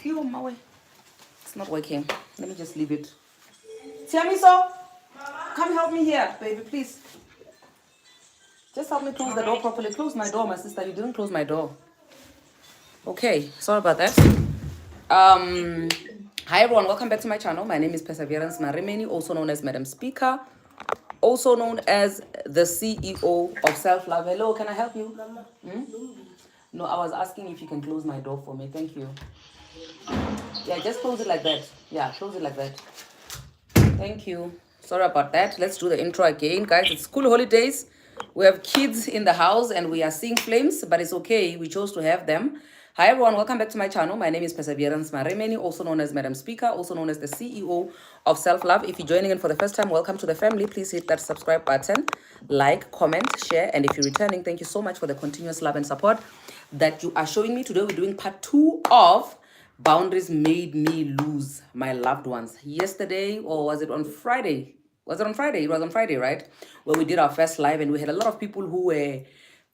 Yo, my way. It's not working. Let me just leave it. Tiamiso, come help me here, baby, please. Just help me close the door properly. Close my door, my sister. You didn't close my door. Okay, sorry about that. Hi everyone, welcome back to my channel. My name is Perseverance Marimeni, also known as Madam Speaker, also known as the CEO of Self Love. Hello, can I help you? No, I was asking if you can close my door for me. Thank you. Yeah, just close it like that. Yeah, close it like that. Thank you. Sorry about that. Let's do the intro again. Guys, it's school holidays. We have kids in the house and we are seeing flames, but it's okay. We chose to have them. Hi everyone, welcome back to my channel. My name is Perseverance Maremeni, also known as Madam Speaker, also known as the CEO of Self Love. If you're joining in for the first time, welcome to the family. Please hit that subscribe button, like, comment, share, and if you're returning, thank you so much for the continuous love and support that you are showing me. Today we're doing part 2 of Boundaries Made Me Lose My Loved Ones. Yesterday, or was it on Friday? Was it on Friday? It was on Friday, right? Where we did our first live and we had a lot of people who were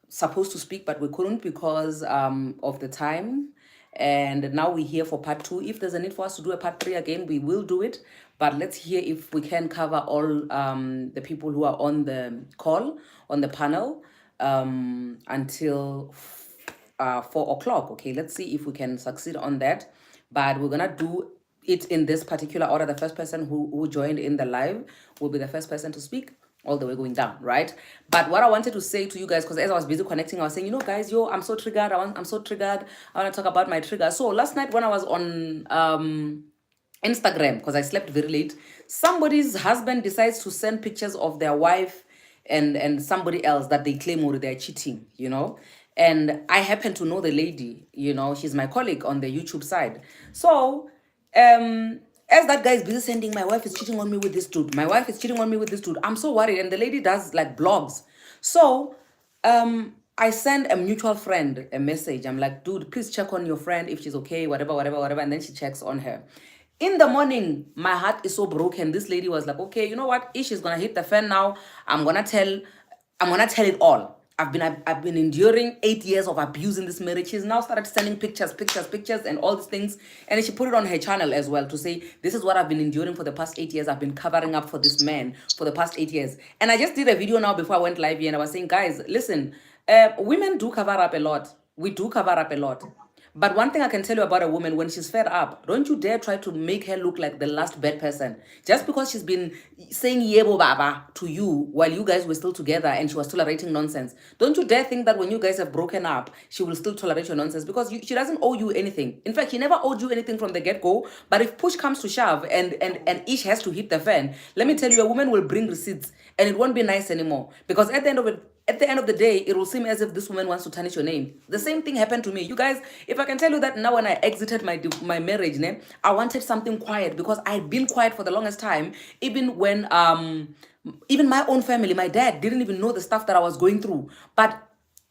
supposed to speak, but we couldn't because of the time. And now we're here for part 2. If there's a need for us to do a part 3 again, we will do it. But let's hear if we can cover all the people who are on the call, on the panel, until 4 o'clock. Okay, let's see if we can succeed on that. But we're gonna do it in this particular order. The first person who joined in the live will be the first person to speak all the way going down, right? But what I wanted to say to you guys, because as I was busy connecting, I was saying, you know, guys, yo, I'm so triggered. I'm so triggered. I want to talk about my trigger. So last night when I was on Instagram, because I slept very late, somebody's husband decides to send pictures of their wife and somebody else that they claim or they're cheating, you know. And I happen to know the lady, you know, she's my colleague on the YouTube side. So as that guy is busy sending, my wife is cheating on me with this dude, my wife is cheating on me with this dude, I'm so worried. And the lady does like blogs. So I send a mutual friend a message. I'm like, dude, please check on your friend if she's okay, whatever, whatever, whatever. And then she checks on her. In the morning, my heart is so broken. This lady was like, okay, you know what? If she's gonna hit the fan now, I'm gonna tell it all. I've been enduring 8 years of abuse in this marriage. She's now started sending pictures, and all these things. And she put it on her channel as well to say, this is what I've been enduring for the past 8 years. I've been covering up for this man for the past 8 years. And I just did a video now before I went live here and I was saying, guys, listen, women do cover up a lot. We do cover up a lot. But one thing I can tell you about a woman, when she's fed up, don't you dare try to make her look like the last bad person. Just because she's been saying yebo baba to you while you guys were still together and she was tolerating nonsense. Don't you dare think that when you guys have broken up, she will still tolerate your nonsense, because she doesn't owe you anything. In fact, she never owed you anything from the get-go. But if push comes to shove and each has to hit the fan, let me tell you, a woman will bring receipts and it won't be nice anymore. Because at the end of the day, it will seem as if this woman wants to tarnish your name. The same thing happened to me. You guys, if I can tell you that now when I exited my marriage, I wanted something quiet because I'd been quiet for the longest time. Even when even my own family, my dad didn't even know the stuff that I was going through. But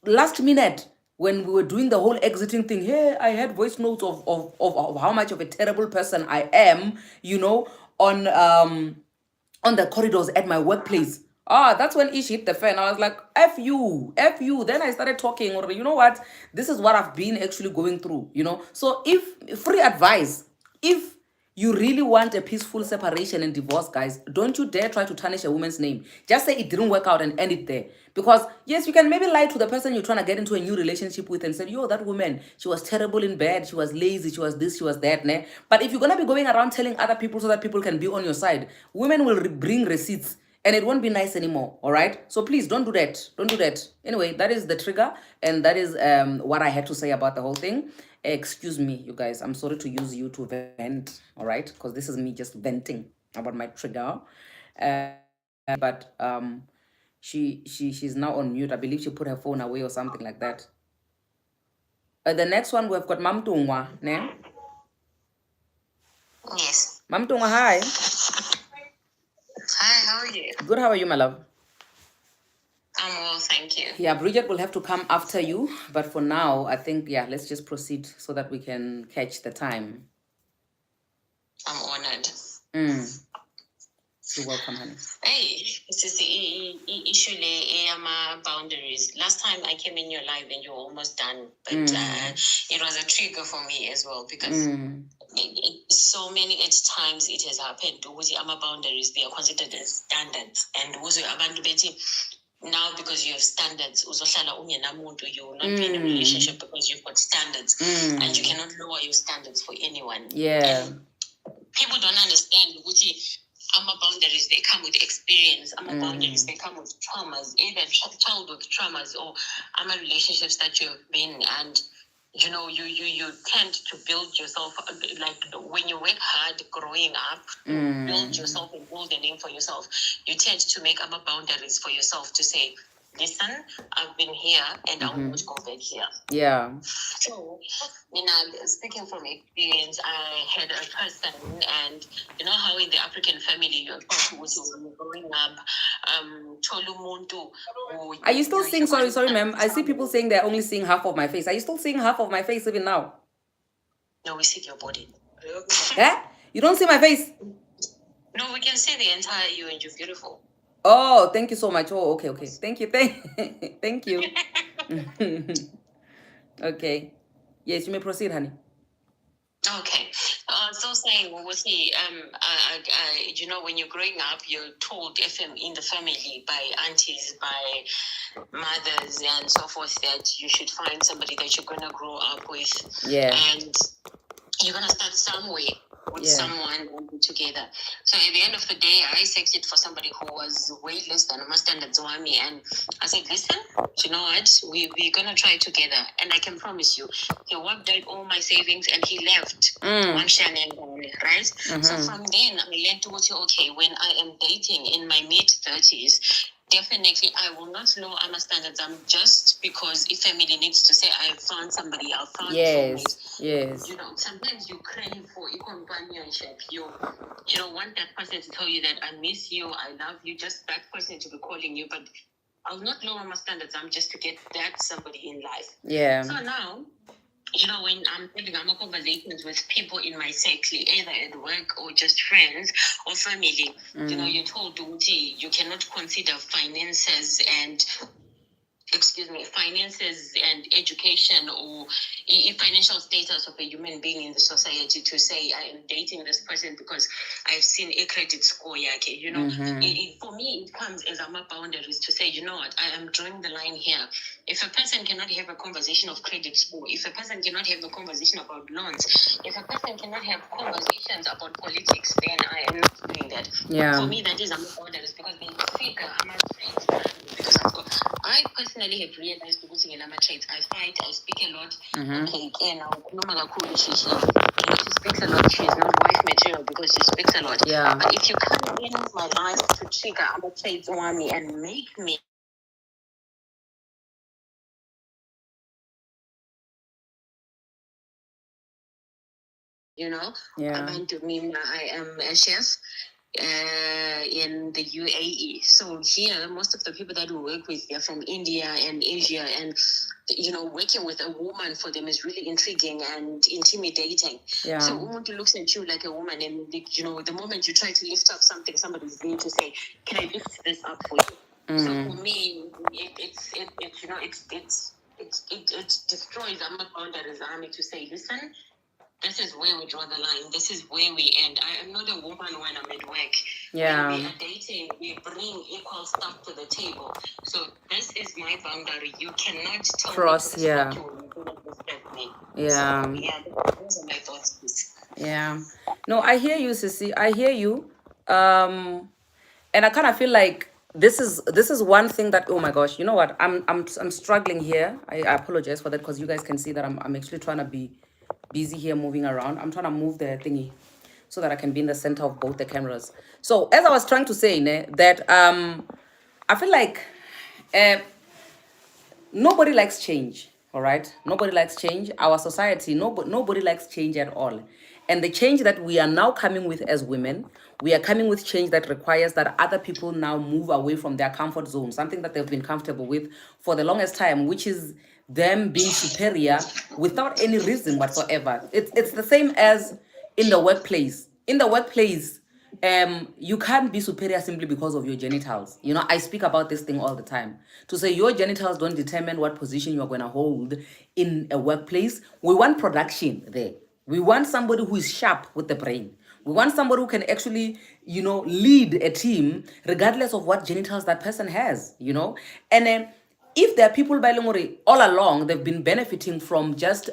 last minute, when we were doing the whole exiting thing, hey, I had voice notes of how much of a terrible person I am, you know, on the corridors at my workplace. That's when Ish hit the fan. I was like, F you, F you. Then I started talking, or you know what? This is what I've been actually going through, you know. So if free advice, if you really want a peaceful separation and divorce, guys, don't you dare try to tarnish a woman's name. Just say it didn't work out and end it there. Because yes, you can maybe lie to the person you're trying to get into a new relationship with and say, yo, that woman, she was terrible in bed, she was lazy, she was this, she was that. Né? But if you're going to be going around telling other people so that people can be on your side, women will bring receipts and it won't be nice anymore. All right, so please don't do that. Don't do that. Anyway, that is the trigger, and that is what I had to say about the whole thing. Excuse me, you guys, I'm sorry to use you to vent. All right, because this is me just venting about my trigger. But she's now on mute. I believe she put her phone away or something like that. The next one, we've got Mam Tungwa. Ne? Yes. Mam Tungwa, hi. Hi, how are you? Good, how are you, my love? I'm well, thank you. Yeah, Bridget will have to come after you. But for now, I think, yeah, let's just proceed so that we can catch the time. I'm honored. You're welcome, honey. Hey, this is the issue boundaries. Last time I came in your live and you were almost done, but it was a trigger for me as well because so many times it has happened. Boundaries, they are considered as standards, and abantu bethi now because you have standards, you will not be in a relationship because you've got standards, and you cannot lower your standards for anyone. Yeah. And people don't understand boundaries, they come with experience. Boundaries, they come with traumas, either childhood traumas or relationships that you've been. And you tend to build yourself, like when you work hard growing up, build yourself and build a name for yourself. You tend to make boundaries for yourself to say, listen, I've been here and I will not go back here. Yeah. So, speaking from experience, I had a person, and you know how in the African family you're taught when you're growing up, are you still seeing? Sorry, ma'am. I see people saying they're only seeing half of my face. Are you still seeing half of my face even now? No, we see your body. Eh? You don't see my face? No, we can see the entire you, and you're beautiful. Oh, thank you so much. Oh, okay. Thank you. Thank you. Okay. Yes, you may proceed, honey. Okay. So saying, when you're growing up, you're told in the family by aunties, by mothers, and so forth that you should find somebody that you're gonna grow up with. Yeah. And you're gonna start somewhere with someone together. So at the end of the day, I searched for somebody who was way less than my standards on me, and I said, listen, you know what? We're gonna try together, and I can promise you, he wiped out all my savings and he left one Shannon, right? So from then I learned to go, okay, when I am dating in my mid-30s, definitely I will not lower my standards. I'm just because if family needs to say I found somebody, I found yes. Sometimes you crave for a companionship. You want that person to tell you that I miss you, I love you, just that person to be calling you. But I'll not lower my standards. I'm just to get that somebody in life. Yeah. So now, when I'm having conversations with people in my circle, either at work or just friends or family, you're told you cannot consider finances and education or financial status of a human being in the society to say I am dating this person because I've seen a credit score. For me, it comes as boundaries to say, you know what, I am drawing the line here. If a person cannot have a conversation of credit score, if a person cannot have a conversation about loans, if a person cannot have conversations about politics, then I am not doing that. Yeah. For me, that is boundaries because they figure because I personally have realized traits. I fight, I speak a lot. Okay, now she speaks a lot. She's not wife material because she speaks a lot. Yeah. But if you come in my life to trigger traits on me and make me I am a chef in the UAE. So here, most of the people that we work with, they're from India and Asia, and working with a woman for them is really intriguing and intimidating. Yeah. So umuntu looks at you like a woman, and the moment you try to lift up something, somebody's going to say, "Can I lift this up for you?" So for me, it destroys boundaries. To say, listen, this is where we draw the line. This is where we end. I am not a woman when I'm at work. Yeah. When we are dating, we bring equal stuff to the table. So this is my boundary. You cannot cross. Me Yeah. you respect me. Yeah. So, those are my thoughts. Yeah. No, I hear you, Sissy. I hear you. And I kind of feel like this is one thing that, oh my gosh, you know what? I'm struggling here. I apologize for that because you guys can see that I'm actually trying to be busy here moving around. I'm trying to move the thingy so that I can be in the center of both the cameras. So as I was trying to say, that I feel like nobody likes change. All right, nobody likes change. Our society, nobody likes change at all. And the change that we are now coming with as women, we are coming with change that requires that other people now move away from their comfort zone, something that they've been comfortable with for the longest time, which is them being superior without any reason whatsoever. It's the same as in the workplace. In the workplace, you can't be superior simply because of your genitals. You know, I speak about this thing all the time. To say your genitals don't determine what position you're going to hold in a workplace. We want production there. We want somebody who is sharp with the brain. We want somebody who can actually, you know, lead a team regardless of what genitals that person has, you know. And then if there are people by Longori all along, they've been benefiting from just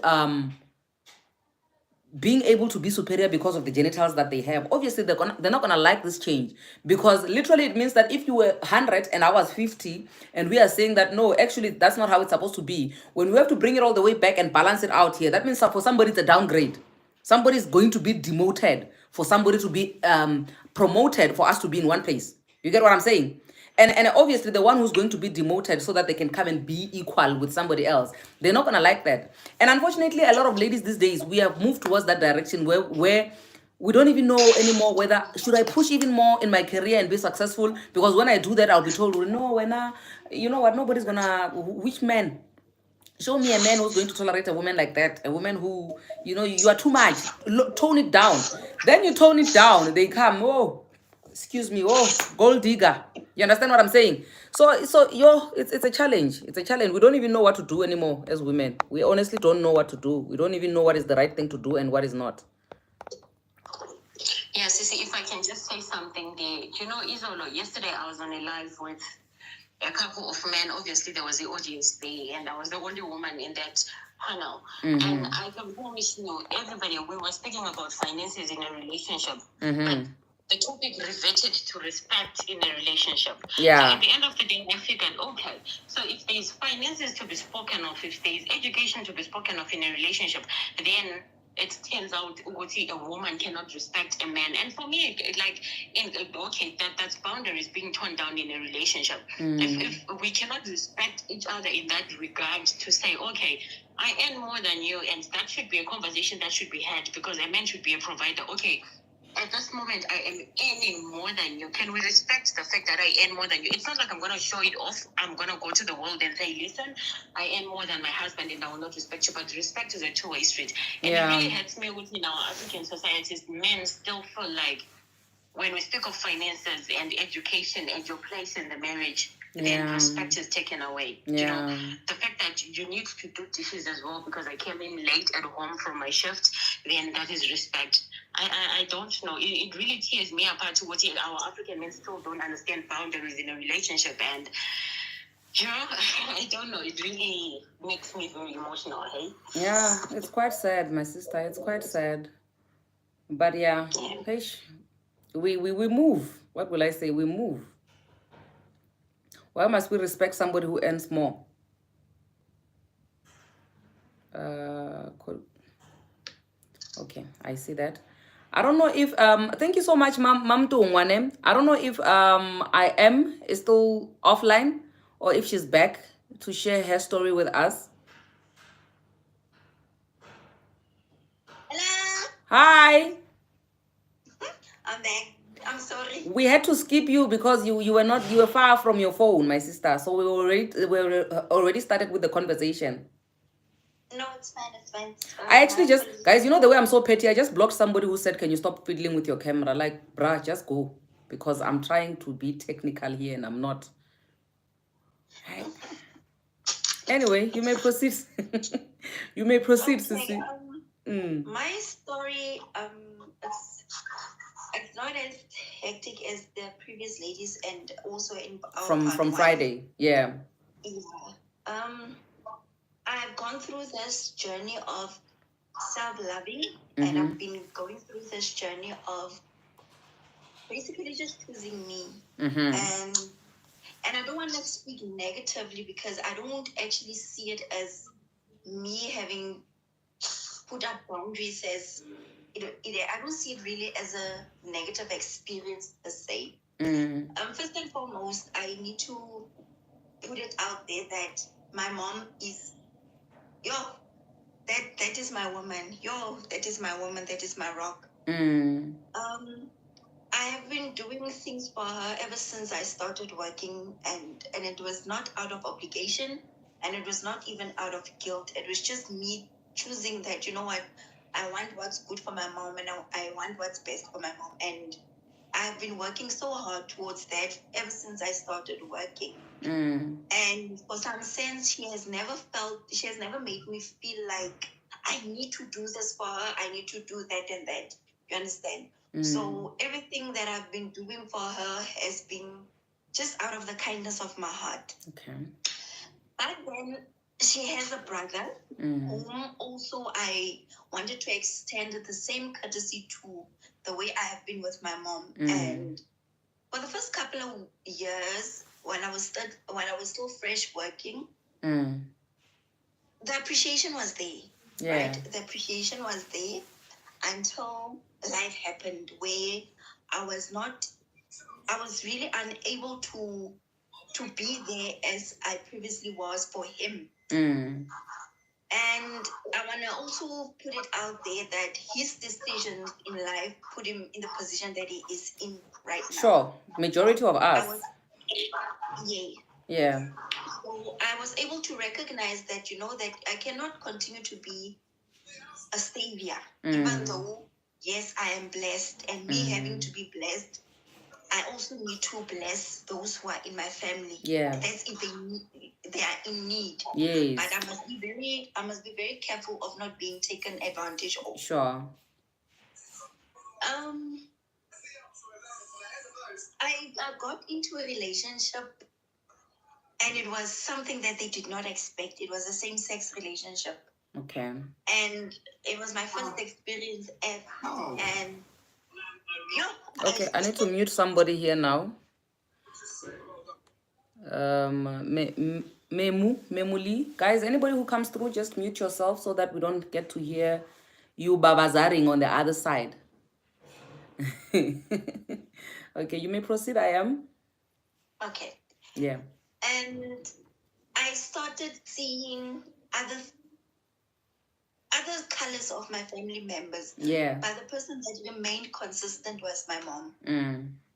being able to be superior because of the genitals that they have. Obviously they're not gonna like this change, because literally it means that if you were 100 and I was 50, and we are saying that no, actually that's not how it's supposed to be, when we have to bring it all the way back and balance it out here, that means that for somebody it's a downgrade. Somebody is going to be demoted for somebody to be promoted for us to be in one place. You get what I'm saying? And obviously the one who's going to be demoted so that they can come and be equal with somebody else, they're not gonna like that. And unfortunately, a lot of ladies these days, we have moved towards that direction where we don't even know anymore whether should I push even more in my career and be successful, because when I do that I'll be told, well, no, when you know what, nobody's gonna, which man, show me a man who's going to tolerate a woman like that, a woman who, you know, you are too much. Tone it down. Then you tone it down, they come, oh, excuse me, oh, gold digger. You understand what I'm saying? So it's a challenge. It's a challenge. We don't even know what to do anymore as women. We honestly don't know what to do. We don't even know what is the right thing to do and what is not. Yeah, Sissy, if I can just say something there. You know, Izolo, yesterday I was on a live with a couple of men. Obviously, there was the audience there, and I was the only woman in that panel. And I can promise you, everybody, we were speaking about finances in a relationship. But the topic reverted to respect in a relationship. Yeah. So at the end of the day, I figured, okay, so if there's finances to be spoken of, if there's education to be spoken of in a relationship, then it turns out a woman cannot respect a man. And for me, okay, that's boundaries being torn down in a relationship. If we cannot respect each other in that regard, to say, okay, I earn more than you, and that should be a conversation that should be had, because a man should be a provider. Okay, at this moment, I am earning more than you. Can we respect the fact that I earn more than you? It's not like I'm going to show it off. I'm going to go to the world and say, listen, I earn more than my husband and I will not respect you. But respect is a two-way street. And it really hurts me within our African societies. Men still feel like when we speak of finances and education and your place in the marriage, then respect is taken away. You know, the fact that you need to do dishes as well because I came in late at home from my shift, then that is respect. I don't know. It really tears me apart to what our African men still don't understand boundaries in a relationship. And, you know, I don't know. It really makes me very emotional, hey? Yeah, it's quite sad, my sister. It's quite sad. But yeah. We move. What will I say? We move. Why must we respect somebody who earns more? Okay, I see that. I don't know if thank you so much, Mam Tungwane. I don't know if I am still offline or if she's back to share her story with us. Hello. Hi. I'm back. I'm sorry. We had to skip you because you were far from your phone, my sister. So we already started with the conversation. No, it's fine. It's fine. I actually just, guys, you know the way I'm so petty, I just blocked somebody who said, can you stop fiddling with your camera? Like, bruh, just go. Because I'm trying to be technical here and I'm not. Right. Anyway, you may proceed. You may proceed, Sissy. My story, it's not as hectic as the previous ladies, and also in our from Friday. Yeah. I've gone through this journey of self-loving, and I've been going through this journey of basically just choosing me. And I don't want to speak negatively because I don't actually see it as me having put up boundaries as I don't see it really as a negative experience per se. First and foremost, I need to put it out there that my mom is that is my woman. That is my woman. That is my rock. I have been doing things for her ever since I started working, and it was not out of obligation, and it was not even out of guilt. It was just me choosing that, you know what, I want what's good for my mom, and I want what's best for my mom. And I I've been working so hard towards that ever since I started working. Mm. And for some sense, she has never made me feel like I need to do this for her. I need to do that and that. You understand? So everything that I've been doing for her has been just out of the kindness of my heart. Okay. But then she has a brother whom also I wanted to extend the same courtesy to the way I have been with my mom. And for the first couple of years, when I was still fresh working, the appreciation was there. Yeah. Right? The appreciation was there until life happened where I was really unable to be there as I previously was for him. And I want to also put it out there that his decisions in life put him in the position that he is in right now. Sure. Majority of us. Yeah. So I was able to recognize that, that I cannot continue to be a savior, even though, yes, I am blessed, and me having to be blessed, I also need to bless those who are in my family. Yeah. That's if they are in need. Yes. But I must be very careful of not being taken advantage of. Sure. I got into a relationship, and it was something that they did not expect. It was a same-sex relationship. Okay. And it was my first experience ever. And okay, I need to mute somebody here now. Memuli. Guys, anybody who comes through, just mute yourself so that we don't get to hear you babazaring on the other side. Okay, you may proceed, I am. Okay. Yeah. And I started seeing other colors of my family members. Yeah. But the person that remained consistent was my mom.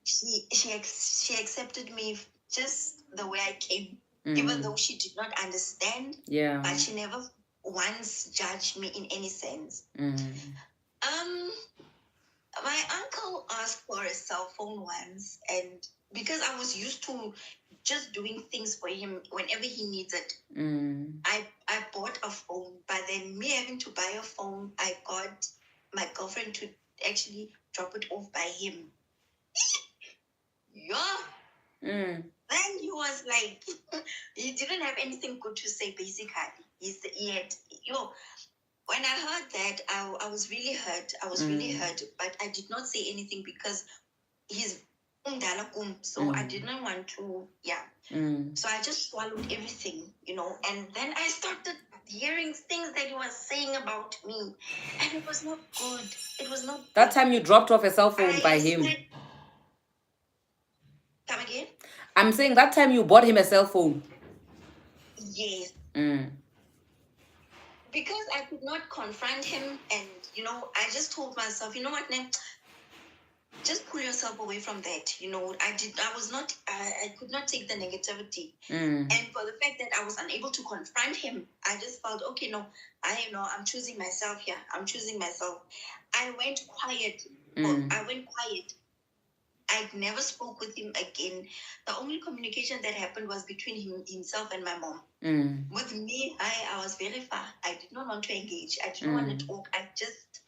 She accepted me just the way I came, even though she did not understand. Yeah. But she never once judged me in any sense. My uncle asked for a cell phone once, and because I was used to just doing things for him whenever he needs it, I bought a phone. But then me having to buy a phone, I got my girlfriend to actually drop it off by him. Then he was like, he didn't have anything good to say, basically. When I heard that, I was really hurt. Really hurt, but I did not say anything because he's so I didn't want to, So I just swallowed everything, and then I started hearing things that he was saying about me, and it was not good. It was not That time you dropped off a cell phone by him. Come again? I'm saying that time you bought him a cell phone. Yes. Because I could not confront him, and I just told myself, you know what, Nem, just pull yourself away from that. I could not take the negativity. And for the fact that I was unable to confront him, I just felt, okay, no, I'm choosing myself here. I'm choosing myself. I went quiet. I never spoke with him again. The only communication that happened was between himself and my mom. With me, I was very far. I did not want to engage. I did not want to talk. I just,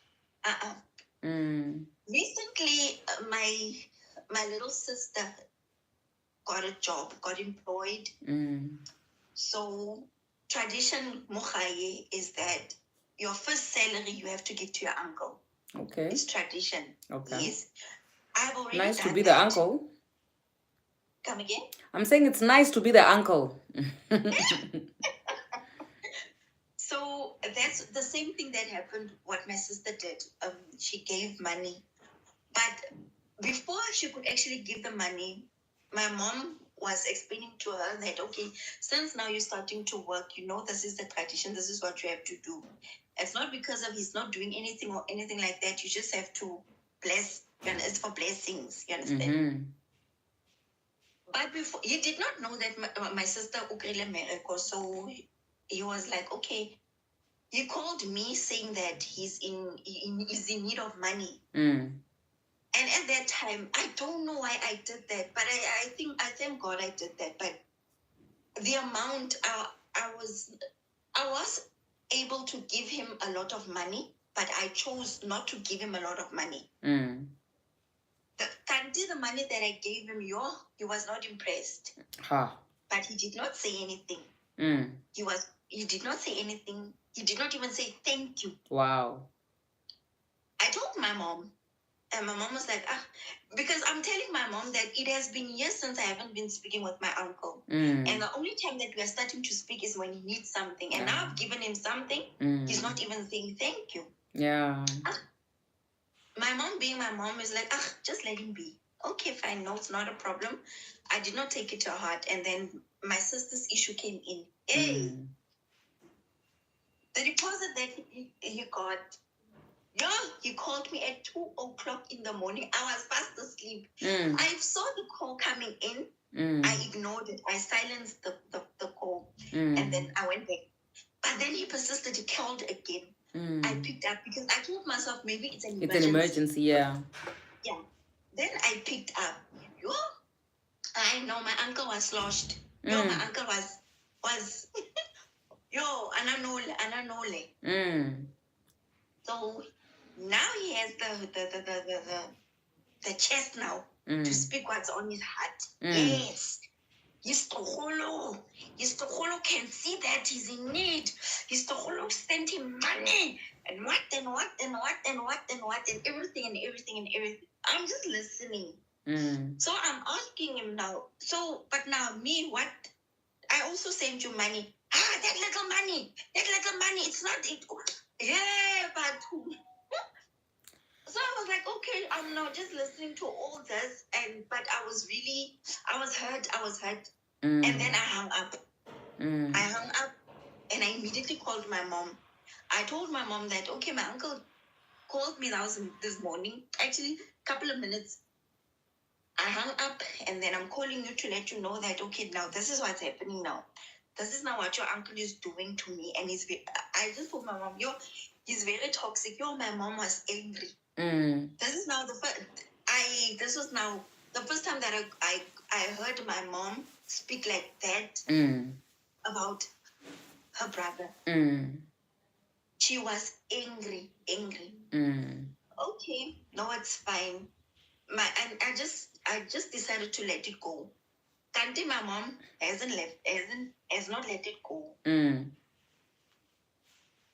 Recently, my little sister got a job, got employed. So tradition Mukhaye is that your first salary you have to give to your uncle. Okay. It's tradition. Okay. Yes. I've already nice done to be that. The uncle. Come again? I'm saying it's nice to be the uncle. So that's the same thing that happened, what my sister did. She gave money. But before she could actually give the money, my mom was explaining to her that, okay, since now you're starting to work, this is the tradition, this is what you have to do. It's not because of he's not doing anything or anything like that. You just have to bless. It's for blessings. You understand? But before, he did not know that my sister ukrile mereko, so he was like, okay. He called me saying that he's in need of money. And at that time, I don't know why I did that, but I thank God I did that. But the amount I was able to give him a lot of money, but I chose not to give him a lot of money. The money that I gave him, he was not impressed. Ha. But he did not say anything. He did not say anything. He did not even say thank you. Wow. I told my mom, and my mom was like, because I'm telling my mom that it has been years since I haven't been speaking with my uncle. And the only time that we are starting to speak is when he needs something. And now I've given him something. He's not even saying thank you. Yeah. My mom, being my mom, is like, just let him be. Okay, fine. No, it's not a problem. I did not take it to heart. And then my sister's issue came in. Hey, the deposit that he got, he called me at 2 o'clock in the morning. I was fast asleep. I saw the call coming in. I ignored it. I silenced the call. And then I went back. But then he persisted. He called again. I picked up because I told myself maybe it's an emergency. It's an emergency, yeah. Yeah. Then I picked up. I know my uncle was sloshed. My uncle was ananole. So now he has the chest now to speak what's on his heart. Yes. His Toholo can see that he's in need. His Toholo sent him money and what and everything. I'm just listening. So I'm asking him now. But now me, what? I also sent you money. That little money. It's not it. Yeah, but so I was like, okay, I'm now just listening to all this, but I was hurt. And then I hung up. And I immediately called my mom. I told my mom that, okay, my uncle called me this morning, actually a couple of minutes. I hung up, and then I'm calling you to let you know that, okay, now this is what's happening now. This is now what your uncle is doing to me. And I just told my mom, he's very toxic. My mom was angry. This is now this was now the first time that I heard my mom speak like that about her brother. She was angry. Okay, no, it's fine. And I just decided to let it go. Kanti, my mom has not let it go.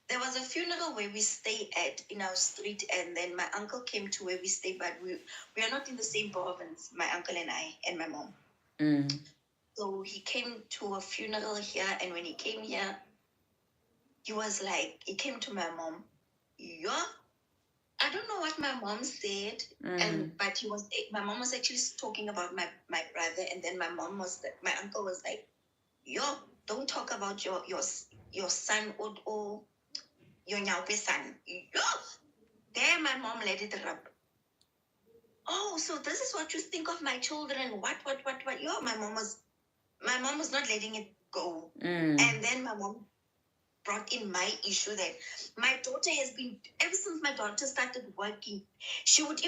There was a funeral where we stay in our street, and then my uncle came to where we stay, but we are not in the same province, my uncle and I and my mom. So he came to a funeral here, and when he came here, he came to my mom. I don't know what my mom said, but my mom was actually talking about my brother, and then my uncle was like, don't talk about your son or your nyaupe son. There my mom let it rub. Oh, so this is what you think of my children. What? My mom was not letting it go. And then my mom brought in my issue that my daughter has been, ever since my daughter started working, she would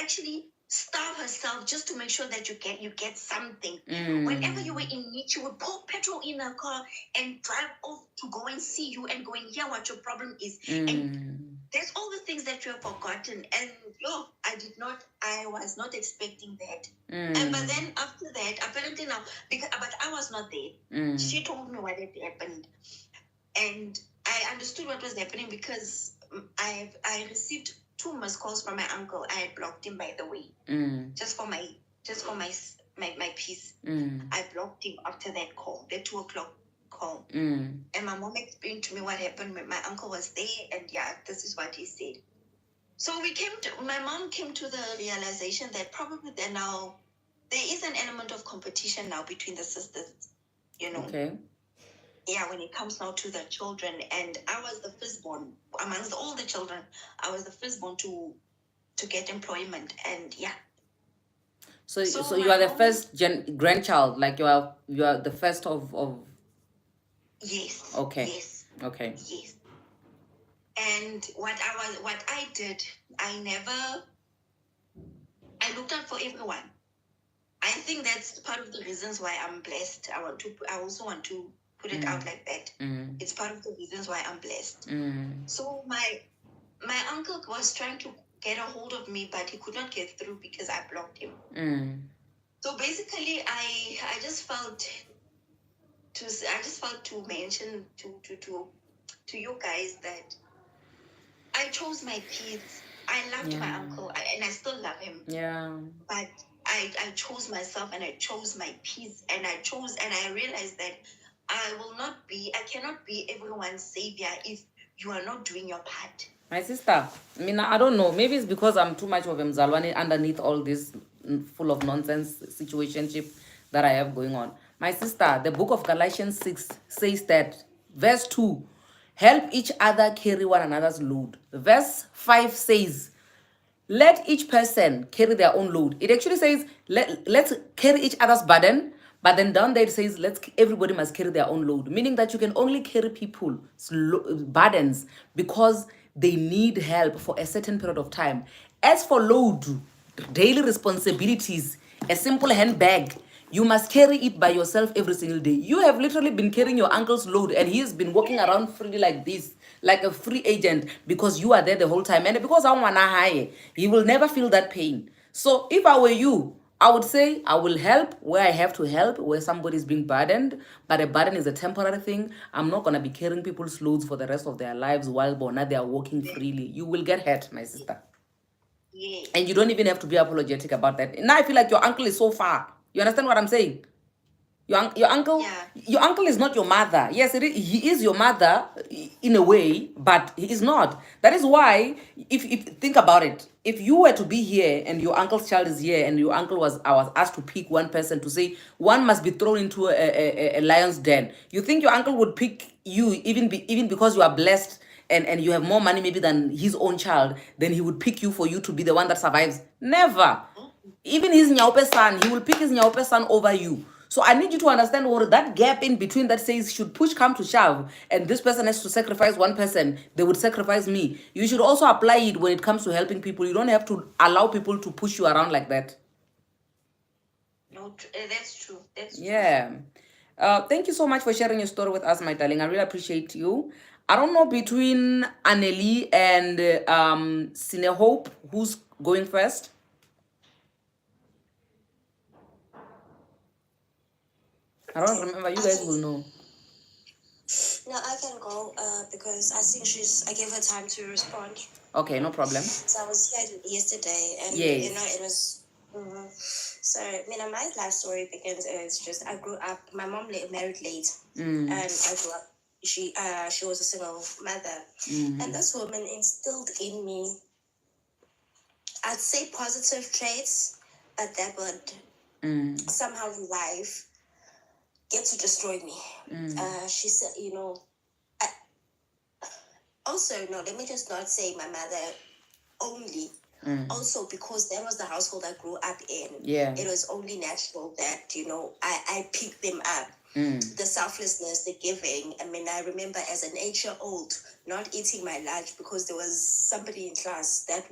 actually starve herself just to make sure that you get something. Whenever you were in need, she would pour petrol in her car and drive off to go and see you and go and hear what your problem is. And there's all the things that you have forgotten. And I was not expecting that. But then after that, apparently now, but I was not there. She told me what had happened. And I understood what was happening because I received 2 missed calls from my uncle. I had blocked him, by the way. Just for my peace. I blocked him after that call, the 2 o'clock call. And my mom explained to me what happened when my uncle was there, and this is what he said. So my mom came to the realization that probably there is an element of competition now between the sisters, Okay. Yeah, when it comes now to the children. And I was the firstborn amongst all the children. I was the firstborn to get employment, and So you are the first grandchild, like you are the first of. Yes. Okay. Yes. Okay. Yes. And what I did, I never I looked out for everyone. I think that's part of the reasons why I'm blessed. I also want to put it out like that. It's part of the reasons why I'm blessed. So my uncle was trying to get a hold of me, but he could not get through because I blocked him. So basically, I just felt to mention to you guys that I chose my peace. I loved my uncle, and I still love him. Yeah. But I chose myself, and I chose my peace, and I realized that I cannot be everyone's savior if you are not doing your part. My sister, I mean, I don't know. Maybe it's because I'm too much of a Mzalwani underneath all this full of nonsense situationship that I have going on. My sister, the book of Galatians 6 says that, verse 2, help each other carry one another's load. Verse 5 says, let each person carry their own load. It actually says, let's carry each other's burden. But then down there it says, everybody must carry their own load. Meaning that you can only carry people's burdens because they need help for a certain period of time. As for load, daily responsibilities, a simple handbag, you must carry it by yourself every single day. You have literally been carrying your uncle's load, and he has been walking around freely like this, like a free agent, because you are there the whole time. And because I want to hire, he will never feel that pain. So if I were you, I would say I will help where I have to help, where somebody's being burdened. But a burden is a temporary thing. I'm not going to be carrying people's loads for the rest of their lives while Bona, they are walking freely. You will get hurt, my sister. Yeah. And you don't even have to be apologetic about that. Now I feel like your uncle is so far. You understand what I'm saying? Your uncle, your uncle is not your mother. Yes, he is your mother in a way, but he is not. That is why, if think about it, if you were to be here and your uncle's child is here, and your uncle I was asked to pick one person to say one must be thrown into a lion's den, you think your uncle would pick you even because you are blessed and you have more money maybe than his own child? Then he would pick you for you to be the one that survives? Never. Even his Nyaupe son, he will pick his Nyaupe son over you. So I need you to understand what that gap in between that says, should push come to shove, and this person has to sacrifice one person, they would sacrifice me. You should also apply it when it comes to helping people. You don't have to allow people to push you around like that. No, that's true. That's true. Yeah. Thank you so much for sharing your story with us, my darling. I really appreciate you. I don't know, between Anneli and Sine Hope, who's going first? I don't remember. You guys will know. No, I can go because I think I gave her time to respond. Okay, no problem. So I was here yesterday, and Yes. you know it was. So my life story begins as just I grew up. My mom married late, and I grew up. She was a single mother, and this woman instilled in me, I'd say, positive traits, but that would somehow in life get to destroy me. She said, let me just not say my mother only. Also, because that was the household I grew up in. Yeah. It was only natural that, I picked them up. The selflessness, the giving. I remember as an 8-year-old not eating my lunch because there was somebody in class that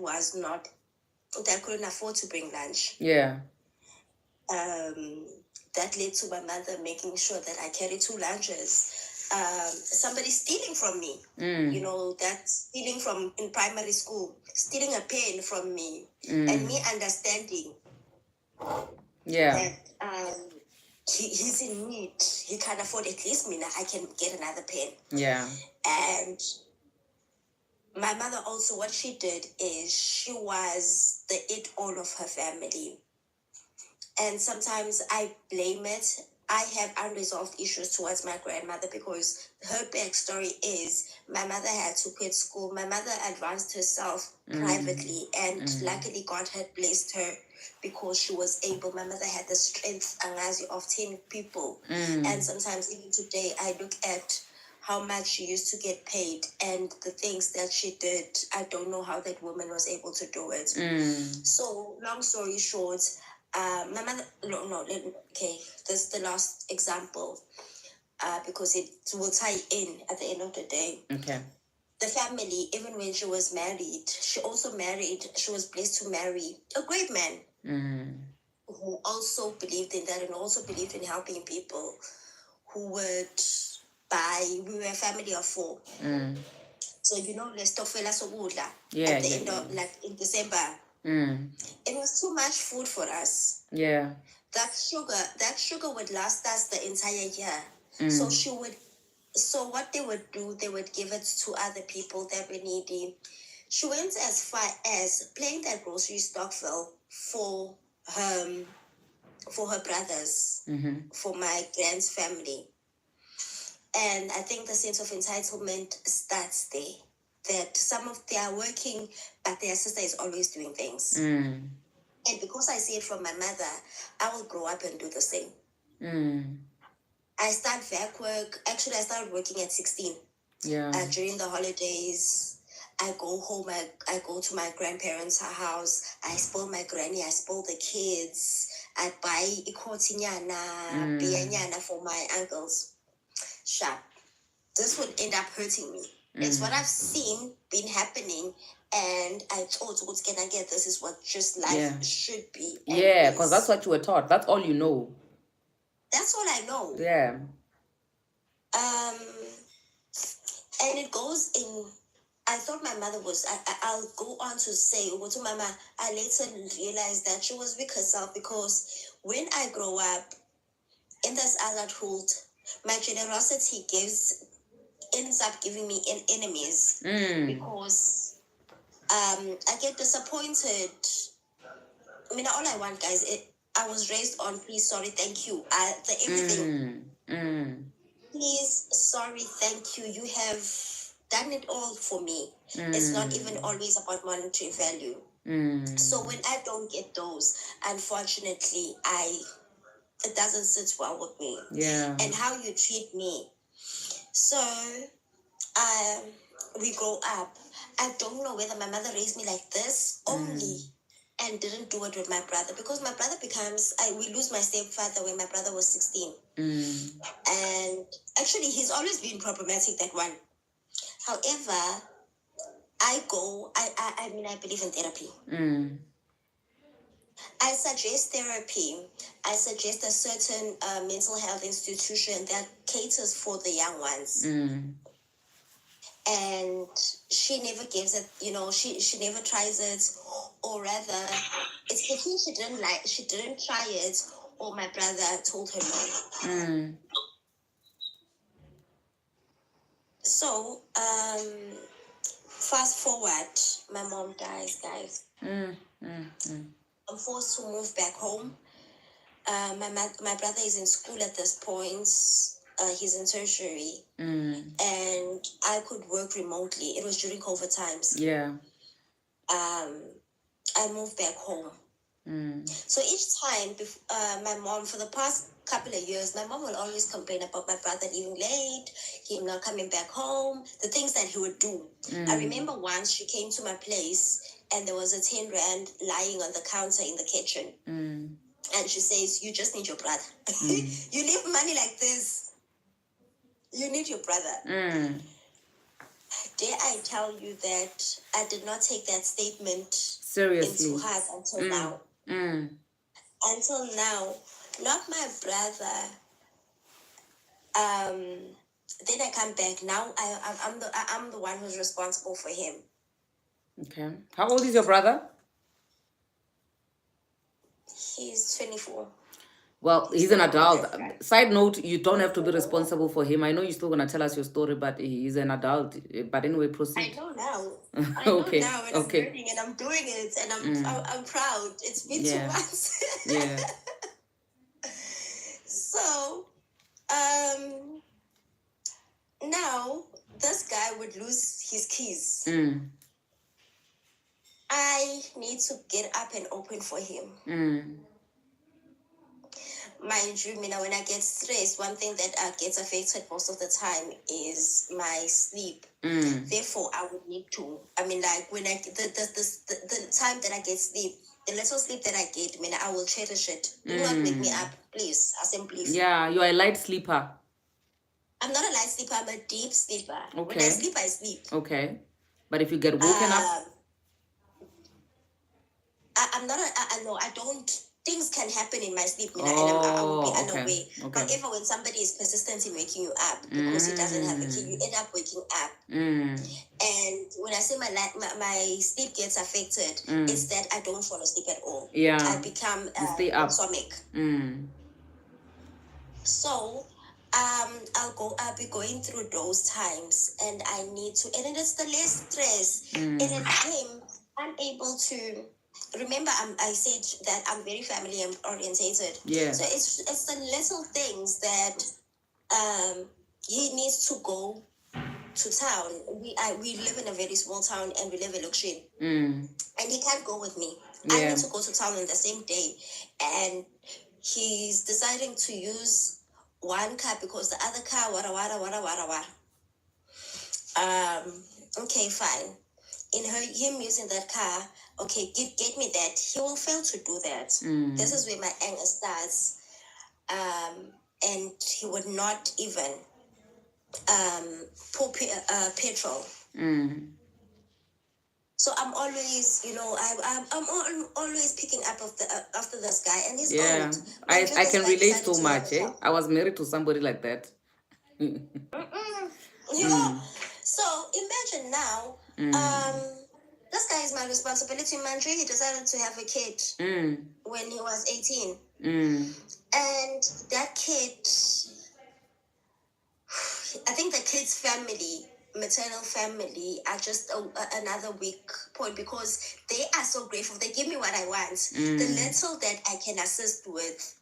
couldn't afford to bring lunch. Yeah. That led to my mother making sure that I carry 2 lunches. Somebody stealing from me, that stealing from in primary school, stealing a pen from me, and me understanding that he's in need. He can't afford, at least me now, I can get another pen. Yeah. And my mother also, what she did is she was the it all of her family. And sometimes I blame it. I have unresolved issues towards my grandmother because her backstory is my mother had to quit school. My mother advanced herself privately, and luckily God had blessed her because she was able. My mother had the strength of 10 people. And sometimes even today I look at how much she used to get paid and the things that she did. I don't know how that woman was able to do it. So long story short, my mother, okay, this is the last example because it will tie in at the end of the day. Okay. The family, even when she was married, she was blessed to marry a great man. who also believed in that and also believed in helping people, who would buy. We were a family of 4. So Lestofela Sogula Yeah, at the yeah, end of in December. It was too much food for us. yeah. That sugar would last us the entire year. So what they would do, they would give it to other people that were needy. She went as far as playing that grocery stock fill for her brothers, for my grand's family. And I think the sense of entitlement starts there. That they are working, but their sister is always doing things. And because I see it from my mother, I will grow up and do the same. I start back work. Actually, I started working at 16. Yeah. During the holidays, I go home. I go to my grandparents' house. I spoil my granny. I spoil the kids. I buy ikotinyana, bianyana for my uncles. Sharp. This would end up hurting me. It's what I've seen been happening, and I thought, "What can I get? This is what just life should be." Yeah, because that's what you were taught. That's all you know. That's all I know. Yeah. And it goes in. I thought my mother was. I'll go on to say, to Mama. I later realized that she was weak herself, because when I grow up in this adulthood, my generosity ends up giving me enemies, because I get disappointed. I mean, all I want, guys, I was raised on please, sorry, thank you. Everything. Please, sorry, thank you. You have done it all for me. It's not even always about monetary value. So when I don't get those, unfortunately, it doesn't sit well with me. Yeah. And how you treat me. So we grow up. I don't know whether my mother raised me like this only and didn't do it with my brother, because my brother we lose my stepfather when my brother was 16. And actually, he's always been problematic, that one. However, I believe in therapy. I suggest therapy. I suggest a certain mental health institution that caters for the young ones. And she never gives it, she never tries it, or rather, it's because she didn't try it, or my brother told her no. So, fast forward, my mom dies, guys. I'm forced to move back home. My brother is in school at this point. He's in tertiary. And I could work remotely. It was during COVID times. Yeah. I moved back home. So each time, my mom, for the past couple of years, my mom will always complain about my brother leaving late, him not coming back home, the things that he would do. I remember once she came to my place and there was a 10 rand lying on the counter in the kitchen. And she says, "You just need your brother." You leave money like this, you need your brother. Dare I tell you that I did not take that statement seriously into heart until now. Until now, not my brother. Then I come back. Now I'm the one who's responsible for him. Okay. How old is your brother? He's 24. Well, he's an adult. Side note, you don't have to be responsible for him. I know you're still going to tell us your story, but he's an adult. But anyway, proceed. I know now. I know Okay, now, and okay. I'm learning, and I'm doing it, and I'm proud. It's been 2 Yeah. months. Yeah. So, now this guy would lose his keys. I need to get up and open for him. Mind you, when I get stressed, one thing that gets affected most of the time is my sleep. Therefore, I would need to. When the time that I get sleep, the little sleep that I get, I will cherish it. Do not wake me up, please. Please. Yeah, you're a light sleeper. I'm not a light sleeper. I'm a deep sleeper. Okay. When I sleep, I sleep. Okay. But if you get woken up? I'm not. No, I don't. Things can happen in my sleep, Mina, and I will be Oh, okay. unaware. Okay. However, when somebody is persistent in waking you up because he doesn't have a key, you end up waking up. And when I say my sleep gets affected, it's that I don't fall asleep at all. Yeah. I become You stay up. insomniac. So I'll be going through those times, and I need to, and then it's the less stress, and then I'm able to remember. I said that I'm very family orientated. Yeah. So it's the little things that he needs to go to town. We live in a very small town, and we live in Luxin, and he can't go with me. I Yeah. need to go to town on the same day, and he's deciding to use one car because the other car wara. Okay, fine. In him using that car, okay, get me that. He will fail to do that. This is where my anger starts. And he would not even pour petrol. So I'm always, I'm always picking up after this guy, and he's old. I This can guy relate decided so to have much. a Eh? child. I was married to somebody like that. So imagine now, this guy is my responsibility manager. He decided to have a kid when he was 18, and that kid, I think the kid's family, maternal family, are just another weak point because they are so grateful. They give me what I want. The little that I can assist with,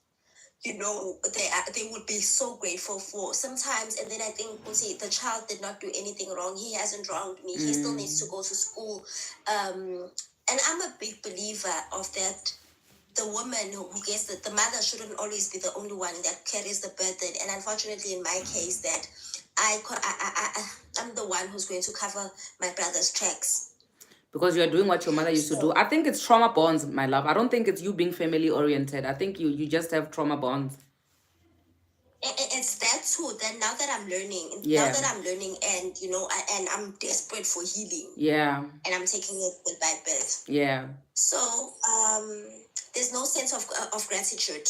they would be so grateful for sometimes. And then I think, see, the child did not do anything wrong. He hasn't wronged me. He still needs to go to school. And I'm a big believer of that. The woman who gets the mother shouldn't always be the only one that carries the burden. And unfortunately, in my case, that I'm the one who's going to cover my brother's tracks. Because you're doing what your mother used to do. I think it's trauma bonds, my love. I don't think it's you being family oriented. I think you just have trauma bonds. It's that too. That now that I'm learning, and and I'm desperate for healing. Yeah. And I'm taking it bit by bit. Yeah. So there's no sense of gratitude.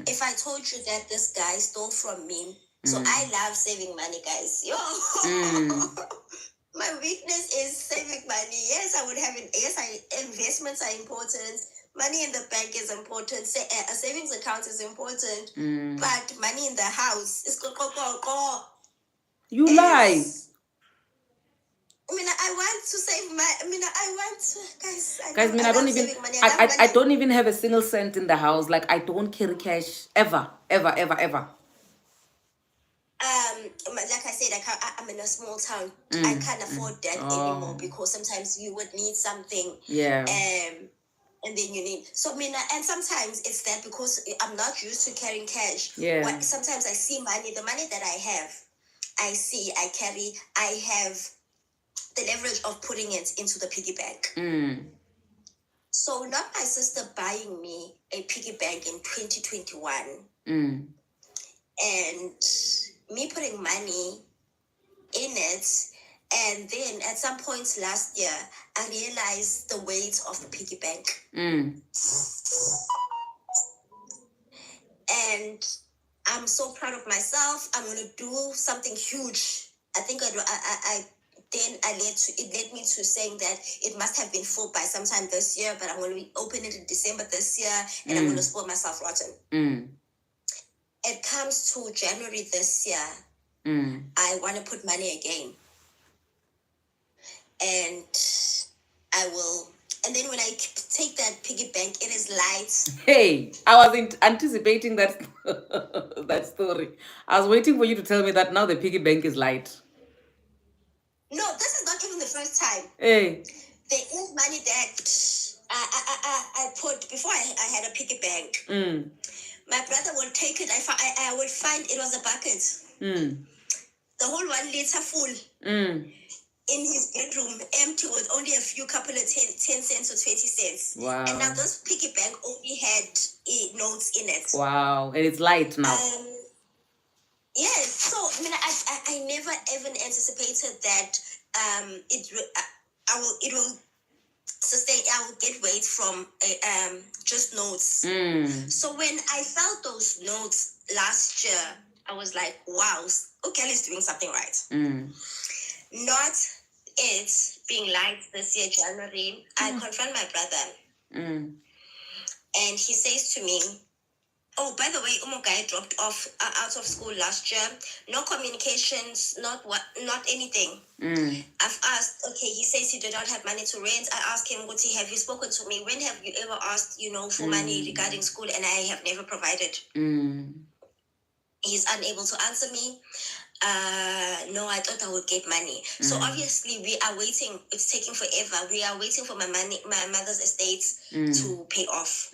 If I told you that this guy stole from me, so I love saving money, guys. Yo. My weakness is saving money. Yes, investments are important. Money in the bank is important. A savings account is important. But money in the house is You lie. I want to save guys. Guys, I don't even have a single cent in the house. Like, I don't carry cash ever. Like I said, I'm in a small town. I can't afford that anymore because sometimes you would need something. Yeah. And then you need. So, and sometimes it's that because I'm not used to carrying cash. Yeah. Sometimes I see money, the money that I have, I carry, I have the leverage of putting it into the piggy bank. So, not my sister buying me a piggy bank in 2021. And me putting money in it, and then at some point last year, I realized the weight of the piggy bank. And I'm so proud of myself. I'm going to do something huge. I think it led me to saying that it must have been full by sometime this year, but I'm going to open it in December this year, and I'm going to spoil myself rotten. It comes to January this year, I want to put money again. And I will. And then when I take that piggy bank, it is light. Hey, I was anticipating that that story. I was waiting for you to tell me that now the piggy bank is light. No, this is not even the first time. Hey. There is money that I put before I had a piggy bank. My brother will take it. I would find it was a bucket. The whole 1 liter full. In his bedroom, empty with only a few couple of 10 cents or 20 cents. Wow. And now this piggy bank only had notes in it. Wow. And it's light now. Yes. So, I never even anticipated that it will sister, I will get weight from just notes. So when I felt those notes last year, I was like, wow, okay, is doing something right. Not it being light this year, January, I confront my brother. And he says to me, oh, by the way, Umugai dropped off out of school last year. No communications, not anything. I've asked, okay, he says he did not have money to rent. I asked him, Guti, have you spoken to me? When have you ever asked, for money regarding school? And I have never provided. He's unable to answer me. No, I thought I would get money. So obviously we are waiting. It's taking forever. We are waiting for my mother's estates to pay off.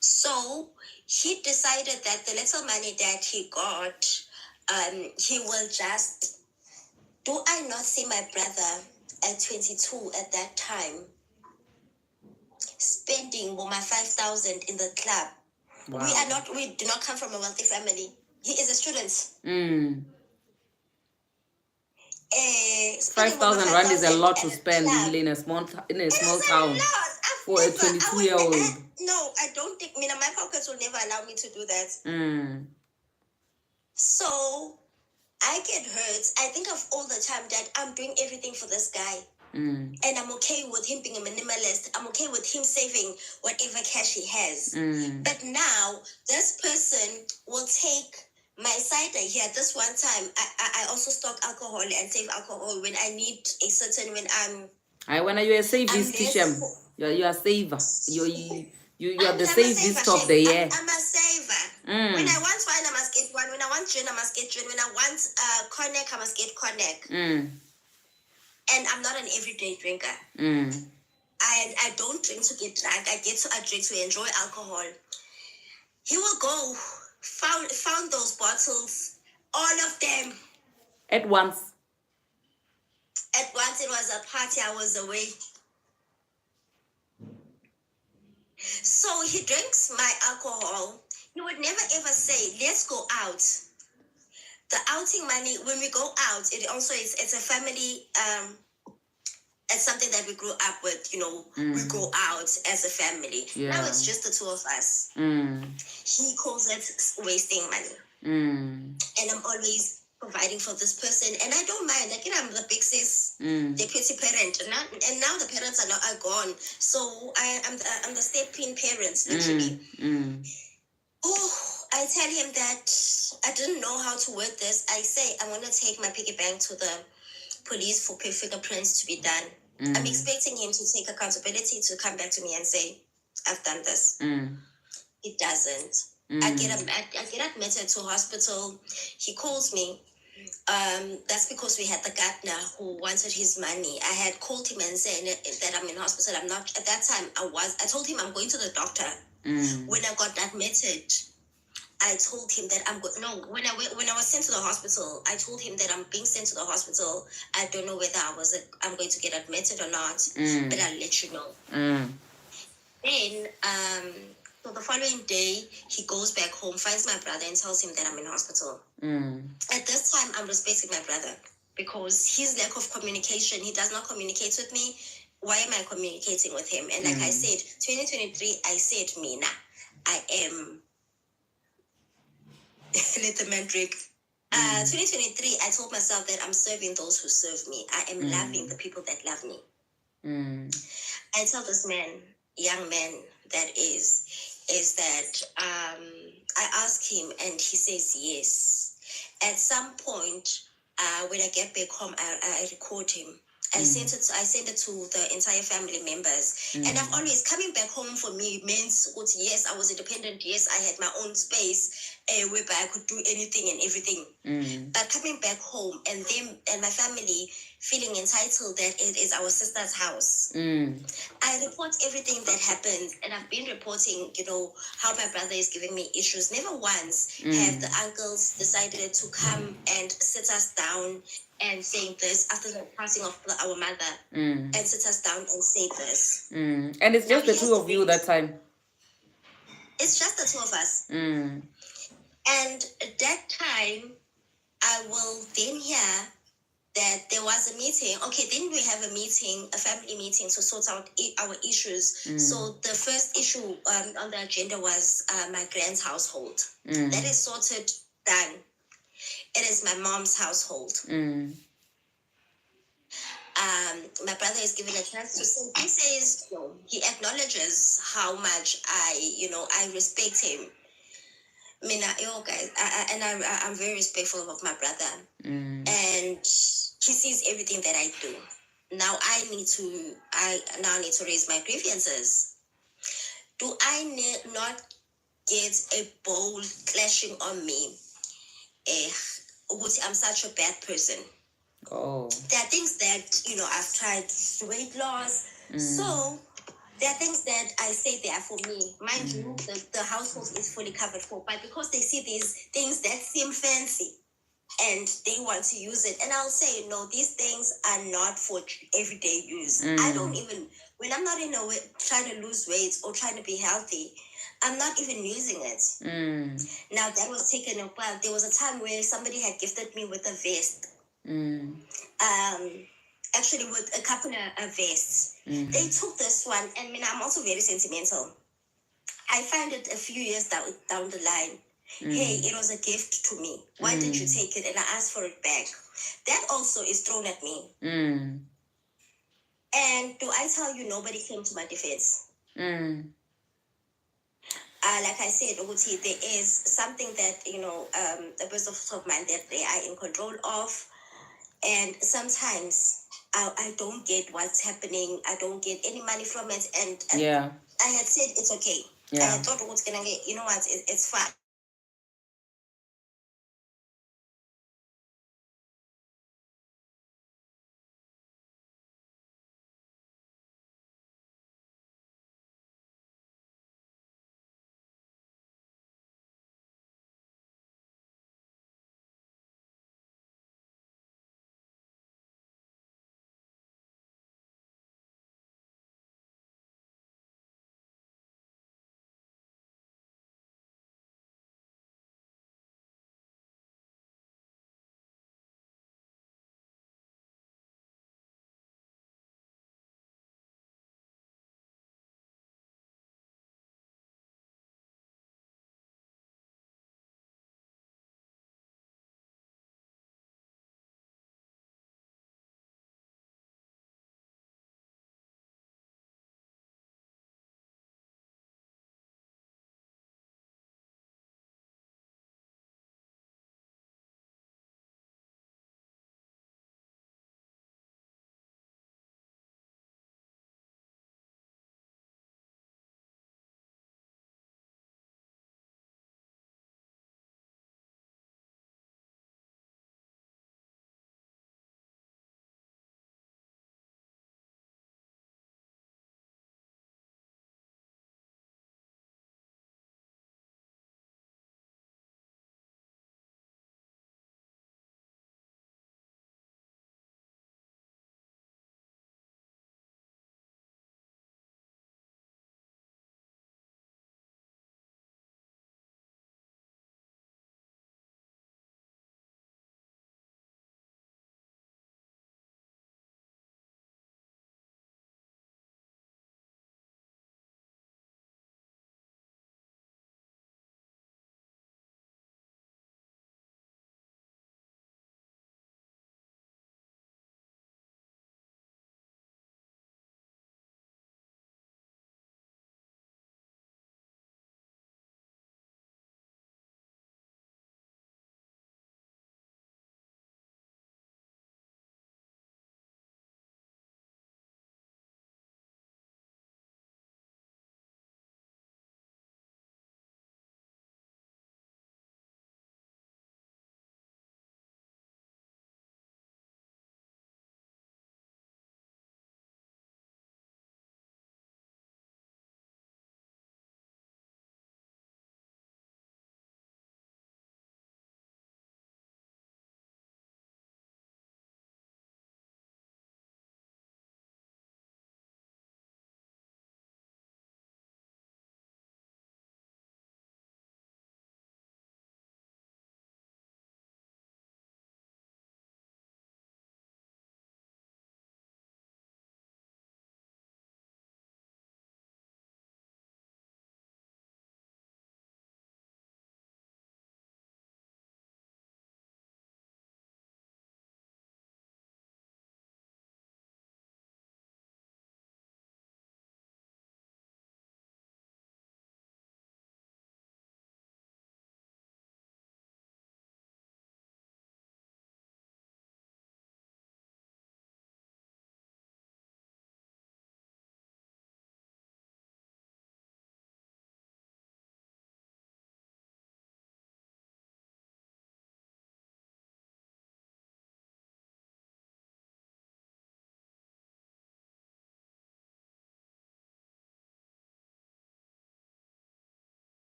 So he decided that the little money that he got, he will just. Do I not see my brother at 22 at that time spending my 5,000 in the club? Wow. We do not come from a wealthy family. He is a student. 5,000 rand is a lot to spend really in a small town for a 22-year-old. No, I don't think. My pockets will never allow me to do that. So I get hurt. I think of all the time that I'm doing everything for this guy. And I'm okay with him being a minimalist. I'm okay with him saving whatever cash he has. But now, this person will take my cider here. This one time, I also stock alcohol and save alcohol when I need a certain, when I'm... when you're a savist, Tisham. You're a saver. You are the savist of the year. I'm a saver. When I want wine, I must get wine. When I want gin, I must get gin. When I want cognac, I must get cognac. And I'm not an everyday drinker. I don't drink to get drunk. I drink to enjoy alcohol. He will go, found those bottles, all of them. At once. At once, it was a party. I was away. So he drinks my alcohol. He would never ever say, let's go out. The outing money, when we go out, it's a family, it's something that we grew up with, we go out as a family. Yeah. Now it's just the two of us. He calls it wasting money. And I'm always providing for this person. And I don't mind. I'm the big sis, deputy parent. And now the parents are gone. So I'm the step-in parents, literally. Oh, I tell him that I didn't know how to word this. I say, I want to take my piggy bank to the police for fingerprints to be done. I'm expecting him to take accountability, to come back to me and say, I've done this. It doesn't. I get admitted to hospital. He calls me. That's because we had the gardener who wanted his money. I had called him and said that I'm in hospital. I'm not. At that time, I told him I'm going to the doctor. When I got admitted, I told him that when I was sent to the hospital, I told him that I'm being sent to the hospital. I don't know whether I'm going to get admitted or not, but I'll let you know. Then, so the following day, he goes back home, finds my brother, and tells him that I'm in hospital. At this time, I'm respecting my brother because his lack of communication, he does not communicate with me. Why am I communicating with him? And like I said, 2023, I said, Mina, I am... Let the man drink. 2023, I told myself that I'm serving those who serve me. I am loving the people that love me. I tell this young man, that is that I ask him and he says yes. At some point, when I get back home, I record him. I sent it to the entire family members. And I've always, coming back home for me means, yes, I was independent. Yes, I had my own space whereby I could do anything and everything. But coming back home and them and my family feeling entitled that it is our sister's house. I report everything that happens. And I've been reporting, how my brother is giving me issues. Never once have the uncles decided to come and sit us down and saying this after the passing of our mother, and sit us down and say this. And it's just the two of you that time. It's just the two of us. And at that time, I will then hear that there was a meeting. Okay, then we have a meeting, a family meeting to sort out our issues. So the first issue on the agenda was my grand's household. That is sorted, done. It is my mom's household. My brother is given a chance to say, he says, he acknowledges how much I respect him. Guys, I'm very respectful of my brother. And he sees everything that I do. Now I need to raise my grievances. Do I not get a bowl clashing on me? I'm such a bad person. Oh. There are things that, I've tried weight loss. So there are things that I say they are for me. Mind you, the household is fully covered for, but because they see these things that seem fancy and they want to use it, and I'll say, no, these things are not for everyday use. I don't even, when I'm not in a way trying to lose weight or trying to be healthy, I'm not even using it. Now that was taken up. Well, there was a time where somebody had gifted me with a vest. Actually with a couple of vests. They took this one, and I'm also very sentimental. I find it a few years down the line. Hey, it was a gift to me. Why did you take it? And I asked for it back. That also is thrown at me. And do I tell you, nobody came to my defense? Like I said, Uguti, there is something that, a person of mine that they are in control of. And sometimes I don't get what's happening. I don't get any money from it. And I had said it's okay. I had thought what's gonna get, it's fine.